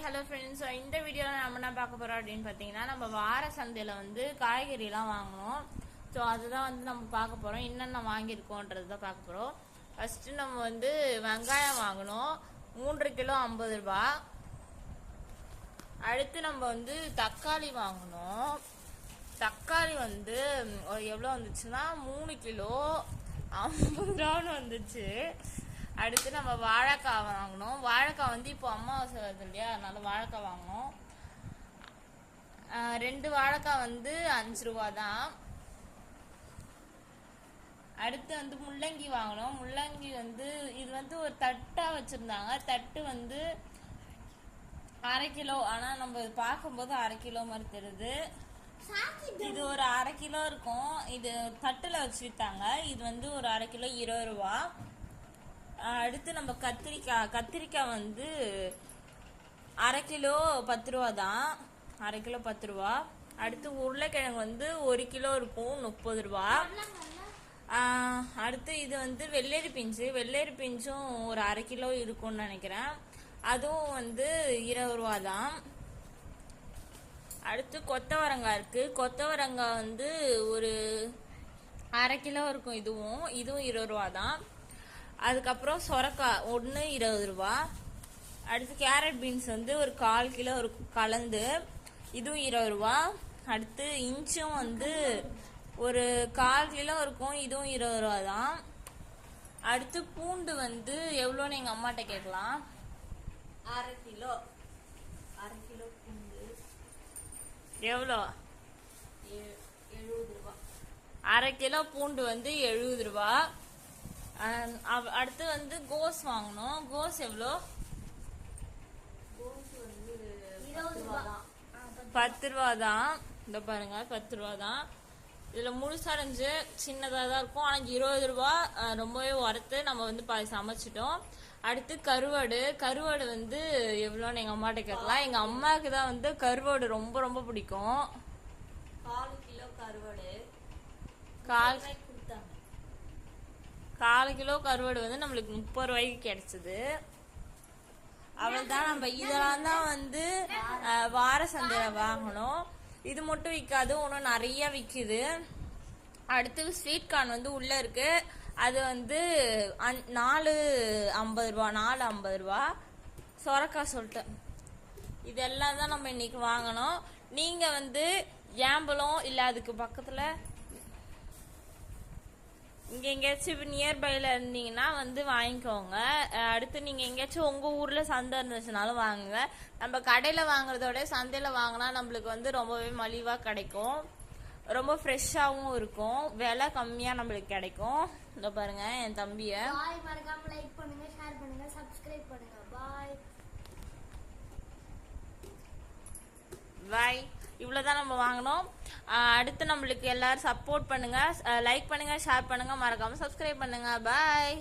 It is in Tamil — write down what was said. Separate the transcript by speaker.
Speaker 1: Hello friends. இந்த வீடியோவில் நம்ம என்ன பார்க்க போகிறோம் அப்படின்னு பார்த்தீங்கன்னா, நம்ம வார சந்தையில் வந்து காய்கறிலாம் வாங்கணும். ஸோ அதுதான் வந்து நம்ம பார்க்க போகிறோம். என்னென்ன வாங்கியிருக்கோன்றது தான் பார்க்க போகிறோம். ஃபஸ்ட்டு நம்ம வந்து வெங்காயம் வாங்கணும், 3 கிலோ 50 ரூபா. அடுத்து நம்ம வந்து தக்காளி வாங்கணும். தக்காளி வந்து எவ்வளோ வந்துச்சுன்னா 3 கிலோ 50 ரூபான்னு வந்துச்சு. அடுத்து நம்ம வாழைக்காய் வாங்கணும். வாழைக்காய் வந்து இப்போ அமாவாசை வருது இல்லையா, அதனால வாழைக்காய் வாங்கணும். 2 வாழைக்காய் வந்து 5 ரூபா தான். அடுத்து வந்து முள்ளங்கி வாங்கணும். முள்ளங்கி வந்து இது வந்து ஒரு தட்டா வச்சிருந்தாங்க. தட்டு வந்து 1/2 கிலோ, ஆனா நம்ம பார்க்கும்போது 1/2 கிலோ மாதிரி தெரியுது. இது ஒரு 1/2 கிலோ இருக்கும். இது தட்டுல வச்சு வித்தாங்க. இது வந்து ஒரு 1/2 கிலோ 20 ரூபா. அடுத்து நம்ம கத்திரிக்காய் வந்து 1/2 கிலோ 10 ரூபா தான். 1/2 கிலோ 10 ரூபா. அடுத்து உருளைக்கிழங்கு வந்து 1 கிலோ இருக்கும், 30 ரூபா. அடுத்து இது வந்து வெள்ளரி பிஞ்சும் ஒரு 1/2 கிலோ இருக்கும்னு நினைக்கிறேன். அதுவும் வந்து 20 ரூபா தான். அடுத்து கொத்தவரங்காய் இருக்கு. கொத்தவரங்காய் வந்து ஒரு 1/2 கிலோ இருக்கும். இதுவும் 20 ரூபா தான். அதுக்கப்புறம் சொரக்காய் 1 20 ரூபா. அடுத்து கேரட் பீன்ஸ் வந்து ஒரு 1/4 கிலோ இருக்கும் கலந்து, இதுவும் 20 ரூபா. அடுத்து இஞ்சும் வந்து ஒரு 1/4 கிலோ இருக்கும், இதுவும் 20 ரூபா தான். அடுத்து பூண்டு வந்து எவ்வளோன்னு எங்கள் அம்மாட்ட கேட்கலாம்.
Speaker 2: 1/2 கிலோ பூண்டு
Speaker 1: எவ்வளோ?
Speaker 2: 70 ரூபா.
Speaker 1: 1/2 கிலோ பூண்டு வந்து 70 ரூபா. அடுத்து வந்து கோஸ் வாங்கணும். கோஸ் எவ்வளோ?
Speaker 2: கோஸ் வந்து 20 ரூபா தான்.
Speaker 1: 10 ரூபா தான். இந்த பாருங்க 10 ரூபா தான். இதுல முழுசடைஞ்சு சின்னதாக தான் இருக்கும், ஆனால் 20 ரூபா. ரொம்பவே ஒர்த்து. நம்ம வந்து சமைச்சிட்டோம். அடுத்து கருவாடு வந்து எவ்வளோன்னு எங்கள் அம்மாட்ட கேட்கலாம். எங்கள் அம்மாவுக்கு தான் வந்து கருவாடு ரொம்ப ரொம்ப பிடிக்கும்.
Speaker 2: 1/4 கிலோ கருவாடு
Speaker 1: 1/4 கிலோ கருவாடு வந்து நம்மளுக்கு 30 ரூபாய்க்கு கிடைச்சது. அவள்தான். நம்ம இதெல்லாம் தான் வந்து வார சந்தையில வாங்கணும். இது மட்டும் விற்காது, இன்னும் நிறைய விற்குது. அடுத்து ஸ்வீட் கார்ன் வந்து உள்ள இருக்கு. அது வந்து 4.50 ரூபா. 4.50 ரூபா. சொரக்காய் சொல்லிட்டு இதெல்லாம் தான் நம்ம இன்னைக்கு வாங்கணும். நீங்க வந்து ஏம்பலம் இல்லை அதுக்கு பக்கத்துல இங்கே எங்கேயாச்சும் நியர்பைல இருந்தீங்கன்னா வந்து வாங்கிக்கோங்க. அடுத்து நீங்கள் எங்கேயாச்சும் உங்கள் ஊரில் சந்தை இருந்துச்சுனாலும் வாங்குங்க. நம்ம கடையில் வாங்குறதோட சந்தையில் வாங்கினா நம்மளுக்கு வந்து ரொம்பவே மலிவாக கிடைக்கும், ரொம்ப ஃப்ரெஷ்ஷாகவும் இருக்கும், விலை கம்மியாக நம்மளுக்கு கிடைக்கும். இந்த பாருங்க என் தம்பியை.
Speaker 2: மறக்காம லைக் பண்ணுங்க, ஷேர் பண்ணுங்க, சப்ஸ்கிரைப் பண்ணுங்க. பாய்
Speaker 1: பாய். இவ்வளோதான் நம்ம வாங்கினோம். அடுத்து நம்மளுக்கு எல்லாரும் சப்போர்ட் பண்ணுங்க, லைக் பண்ணுங்க, ஷேர் பண்ணுங்க, மறக்காம சப்ஸ்கிரைப் பண்ணுங்க. பாய்.